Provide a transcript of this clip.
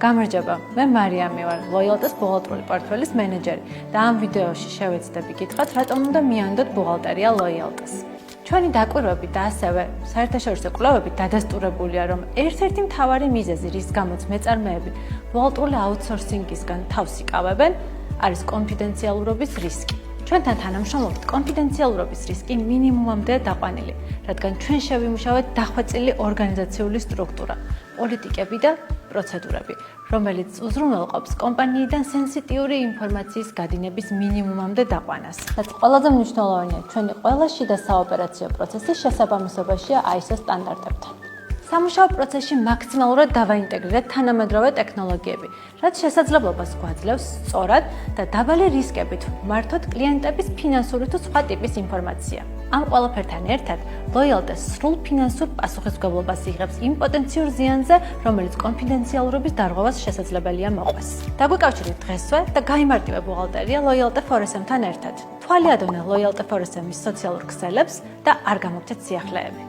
გამარჯობა, მე მარიამი ვარ, ლოიალტეს ბუღალტრული პორტფელის მენეჯერი და ამ ვიდეოში შევეცდები გითხრათ, რატომ უნდა მიანდოთ ბუღალტერია ლოიალტეს. ჩვენი დაკვირვები და ასევე საერთაშორისო კვლევები დადასტურებულია, რომ ერთ-ერთი მთავარი მიზეზი, რის გამოც მეწარმეები ბუღალტრული აუთსორსინგისგან თავს იკავებენ, არის კონფიდენციალურობის რისკი. ჩვენთან თანამშრომლობით კონფიდენციალურობის რისკი მინიმუმამდეა დაყვანილი, რადგან ჩვენ შევიმუშავეთ დახვეწილი ორგანიზაციული სტრუქტურა, პოლიტიკები და პროცედურები, რომელიც უზრუნველყოფს კომპანიიდან სენსიტიური ინფორმაციის გადინების მინიმუმამდე დაყვანას. რაც ყველაზე მნიშვნელოვანია, ჩვენი ყველა შიდა საოპერაციო პროცესი შესაბამისობაშია ISO სტანდარტებთან. სამუშაო პროცესში მაქსიმალურად დავაინტეგრირეთ თანამედროვე ტექნოლოგიები, რაც შესაძლებლობას გვაძლევს სწორად და დაბალი რისკებით მართოთ კლიენტების ფინანსური თუ სხვა ტიპის ინფორმაცია. ამ ყველაფერთან ერთად, ლოიალტეს სრულ ფინანსურ პასუხისმგებლობას იღებს იმ პოტენციურ ზიანზე, რომელიც კონფიდენციალურობის დარღვევას შესაძლებელია მოყვეს. დაგვიკავშირეთ დღესვე და გაიმარტივე ბუღალტერია ლოიალტე ფორესემთან ერთად. თვალი ადევნე ლოიალტე ფორესემის სოციალურ ქსელებს და არ გამოგცეთ სიახლეები.